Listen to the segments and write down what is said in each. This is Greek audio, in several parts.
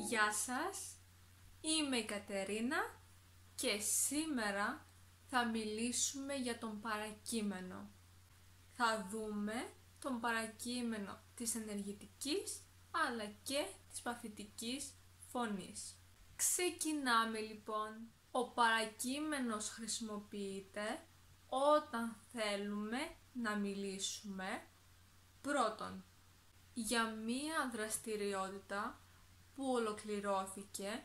Γεια σας, είμαι η Κατερίνα και σήμερα θα μιλήσουμε για τον παρακείμενο. Θα δούμε τον παρακείμενο της ενεργητικής αλλά και της παθητικής φωνής. Ξεκινάμε λοιπόν. Ο παρακείμενος χρησιμοποιείται όταν θέλουμε να μιλήσουμε πρώτον για μία δραστηριότητα που ολοκληρώθηκε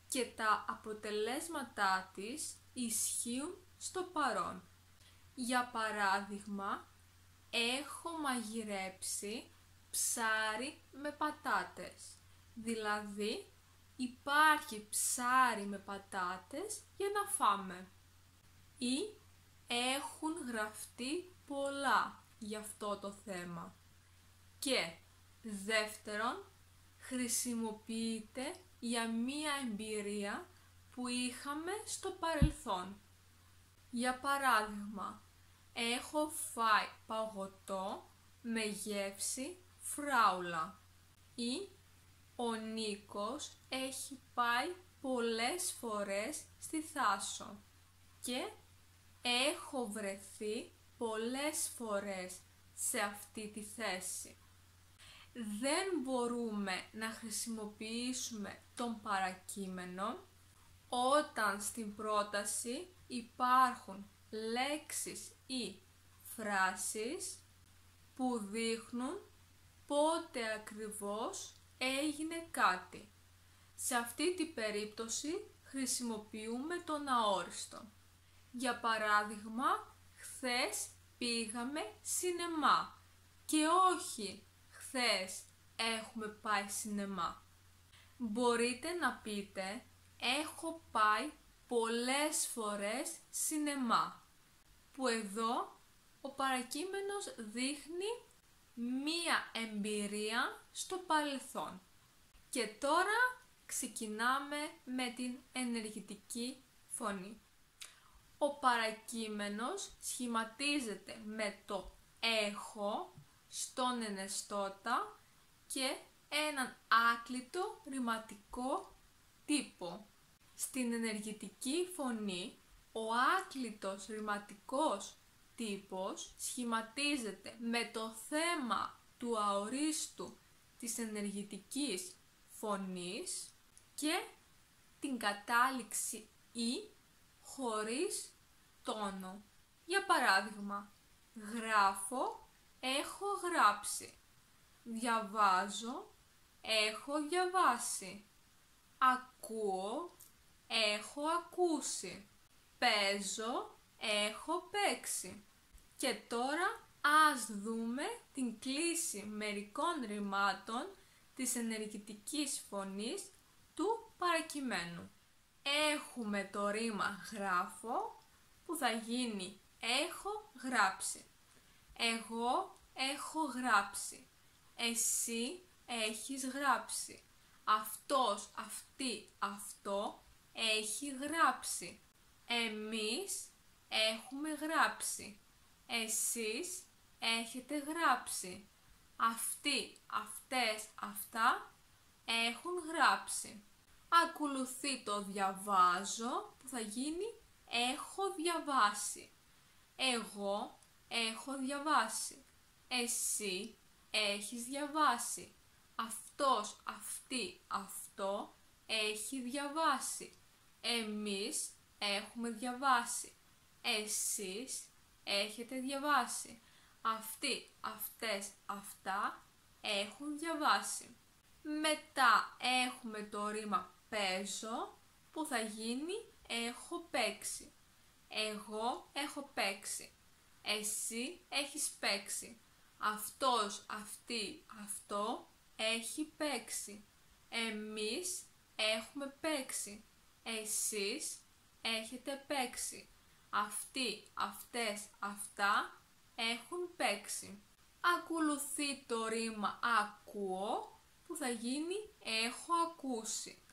και τα αποτελέσματά της ισχύουν στο παρόν. Για παράδειγμα, έχω μαγειρέψει ψάρι με πατάτες, δηλαδή υπάρχει ψάρι με πατάτες για να φάμε. Ή έχουν γραφτεί πολλά για αυτό το θέμα. Και δεύτερον, χρησιμοποιείται για μία εμπειρία που είχαμε στο παρελθόν. Για παράδειγμα, έχω φάει παγωτό με γεύση φράουλα. Ή ο Νίκος έχει πάει πολλές φορές στη Θάσο και έχω βρεθεί πολλές φορές σε αυτή τη θέση. Δεν μπορούμε να χρησιμοποιήσουμε τον παρακείμενο όταν στην πρόταση υπάρχουν λέξεις ή φράσεις που δείχνουν πότε ακριβώς έγινε κάτι. Σε αυτή την περίπτωση χρησιμοποιούμε τον αόριστο. Για παράδειγμα, χθες πήγαμε σινεμά και όχι χθες έχουμε πάει σινεμά. Μπορείτε να πείτε έχω πάει πολλές φορές σινεμά, που εδώ ο παρακείμενος δείχνει μία εμπειρία στο παρελθόν. Και τώρα ξεκινάμε με την ενεργητική φωνή. Ο παρακείμενος σχηματίζεται με το έχω στον ενεστώτα και έναν άκλητο ρηματικό τύπο. Στην ενεργητική φωνή, ο άκλητος ρηματικός τύπος σχηματίζεται με το θέμα του αορίστου της ενεργητικής φωνής και την κατάληξη «η» χωρίς τόνο. Για παράδειγμα, γράφω, έχω γράψει. Διαβάζω, έχω διαβάσει. Ακούω, έχω ακούσει. Παίζω, έχω παίξει. Και τώρα ας δούμε την κλίση μερικών ρημάτων της ενεργητικής φωνής του παρακειμένου. Έχουμε το ρήμα γράφω που θα γίνει έχω γράψει. Εγώ έχω γράψει. Εσύ έχεις γράψει. Αυτός, αυτή, αυτό έχει γράψει. Εμείς έχουμε γράψει. Εσείς έχετε γράψει. Αυτοί, αυτές, αυτά έχουν γράψει. Ακολουθεί το διαβάζω που θα γίνει έχω διαβάσει. Εγώ έχω διαβάσει. Εσύ έχεις διαβάσει. Αυτός, αυτή, αυτό έχει διαβάσει. Εμείς έχουμε διαβάσει. Εσείς έχετε διαβάσει. Αυτοί, αυτές, αυτά έχουν διαβάσει. Μετά έχουμε το ρήμα παίζω που θα γίνει έχω παίξει. Εγώ έχω παίξει. Εσύ έχεις παίξει. Αυτός, αυτή, αυτό έχει παίξει. Εμείς έχουμε παίξει. Εσείς έχετε παίξει. Αυτοί, αυτές, αυτά έχουν παίξει. Ακολουθεί το ρήμα ακούω που θα γίνει έχω ακούσει.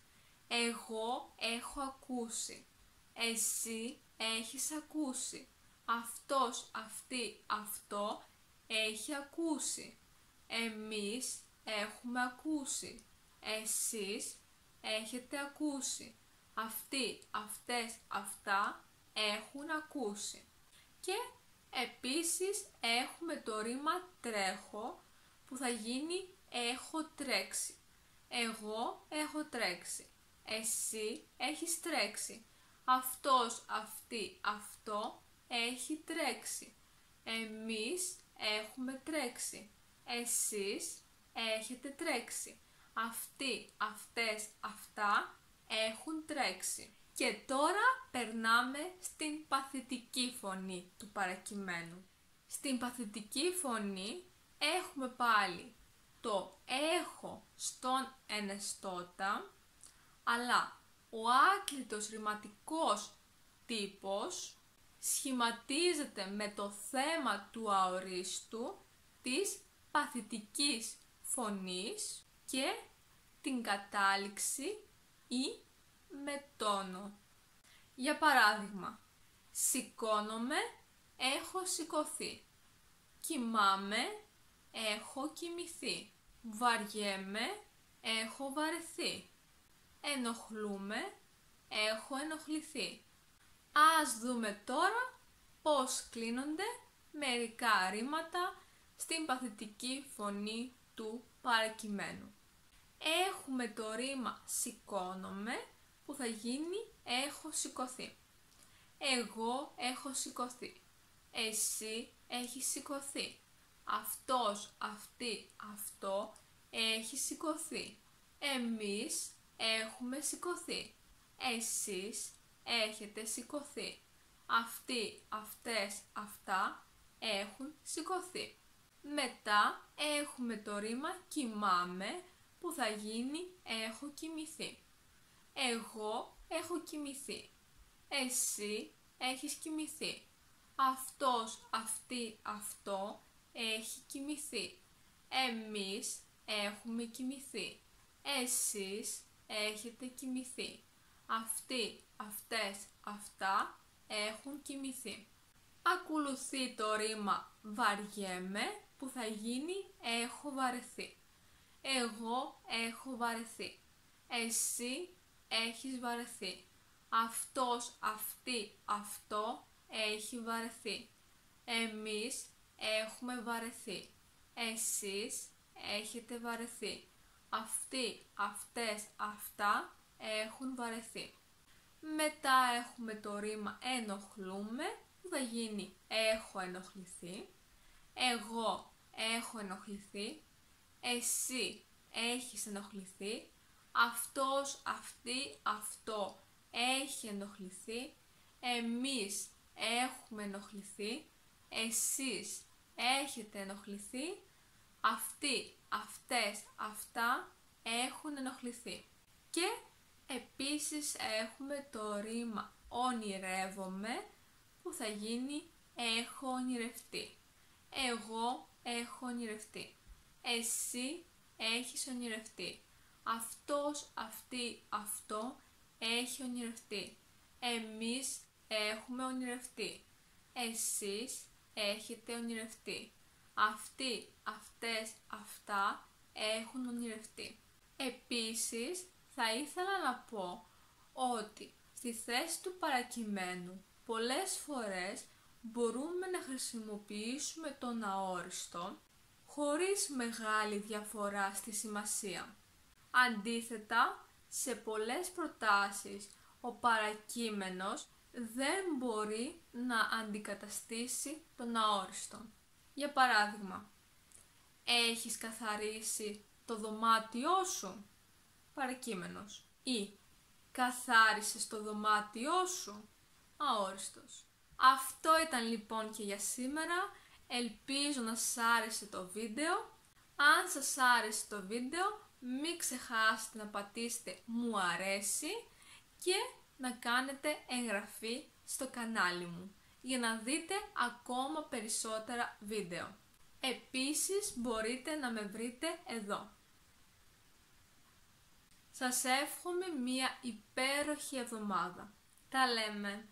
Εγώ έχω ακούσει. Εσύ έχεις ακούσει. Αυτός, αυτή, αυτό έχει ακούσει. Εμείς έχουμε ακούσει. Εσείς έχετε ακούσει. Αυτοί, αυτές, αυτά έχουν ακούσει. Και επίσης έχουμε το ρήμα τρέχω που θα γίνει έχω τρέξει. Εγώ έχω τρέξει. Εσύ έχεις τρέξει. Αυτός, αυτή, αυτό έχει τρέξει. Εμείς έχουμε τρέξει. Εσείς έχετε τρέξει. Αυτοί, αυτές, αυτά έχουν τρέξει. Και τώρα περνάμε στην παθητική φωνή του παρακειμένου. Στην παθητική φωνή έχουμε πάλι το έχω στον ενεστώτα, αλλά ο άκλητος ρηματικός τύπος σχηματίζεται με το θέμα του αορίστου της παθητικής φωνής και την κατάληξη ή με τόνο. Για παράδειγμα, σηκώνομαι, έχω σηκωθεί. Κοιμάμαι, έχω κοιμηθεί. Βαριέμαι, έχω βαρεθεί. Ενοχλούμε, έχω ενοχληθεί. Ας δούμε τώρα πώς κλείνονται μερικά ρήματα στην παθητική φωνή του παρακειμένου. Έχουμε το ρήμα σηκώνομαι που θα γίνει έχω σηκωθεί. Εγώ έχω σηκωθεί. Εσύ έχεις σηκωθεί. Αυτός, αυτή, αυτό έχει σηκωθεί. Εμείς έχουμε σηκωθεί. Εσείς έχετε σηκωθεί. Αυτοί, αυτές, αυτά έχουν σηκωθεί. Μετά έχουμε το ρήμα κοιμάμαι που θα γίνει έχω κοιμηθεί. Εγώ έχω κοιμηθεί. Εσύ έχεις κοιμηθεί. Αυτός, αυτή, αυτό έχει κοιμηθεί. Εμείς έχουμε κοιμηθεί. Εσείς έχετε κοιμηθεί. Αυτοί, αυτές, αυτά έχουν κοιμηθεί. Ακολουθεί το ρήμα βαριέμαι που θα γίνει έχω βαρεθεί. Εγώ έχω βαρεθεί. Εσύ έχεις βαρεθεί. Αυτός, αυτή, αυτό έχει βαρεθεί. Εμείς έχουμε βαρεθεί. Εσείς έχετε βαρεθεί. Αυτοί, αυτές, αυτά έχουν βαρεθεί. Μετά έχουμε το ρήμα ενοχλούμε που θα γίνει έχω ενοχληθεί. Εγώ έχω ενοχληθεί. Εσύ έχεις ενοχληθεί. Αυτός, αυτή, αυτό έχει ενοχληθεί. Εμείς έχουμε ενοχληθεί. Εσείς έχετε ενοχληθεί. Αυτοί, αυτές, αυτά έχουν ενοχληθεί. Και επίσης έχουμε το ρήμα ονειρεύομαι που θα γίνει έχω ονειρευτεί. Εγώ έχω ονειρευτεί. Εσύ έχεις ονειρευτεί. Αυτός, αυτή, αυτό έχει ονειρευτεί. Εμείς έχουμε ονειρευτεί. Εσείς έχετε ονειρευτεί. Αυτοί, αυτές, αυτά έχουν ονειρευτεί. Επίσης θα ήθελα να πω ότι στη θέση του παρακειμένου πολλές φορές μπορούμε να χρησιμοποιήσουμε τον αόριστο χωρίς μεγάλη διαφορά στη σημασία. Αντίθετα, σε πολλές προτάσεις ο παρακείμενος δεν μπορεί να αντικαταστήσει τον αόριστο. Για παράδειγμα, έχεις καθαρίσει το δωμάτιό σου, παρακείμενος, ή καθάρισες το δωμάτιό σου, αόριστος. Αυτό ήταν λοιπόν και για σήμερα. Ελπίζω να σας άρεσε το βίντεο. Αν σας άρεσε το βίντεο, μην ξεχάσετε να πατήσετε μου αρέσει και να κάνετε εγγραφή στο κανάλι μου για να δείτε ακόμα περισσότερα βίντεο. Επίσης μπορείτε να με βρείτε εδώ. Σας εύχομαι μία υπέροχη εβδομάδα. Τα λέμε!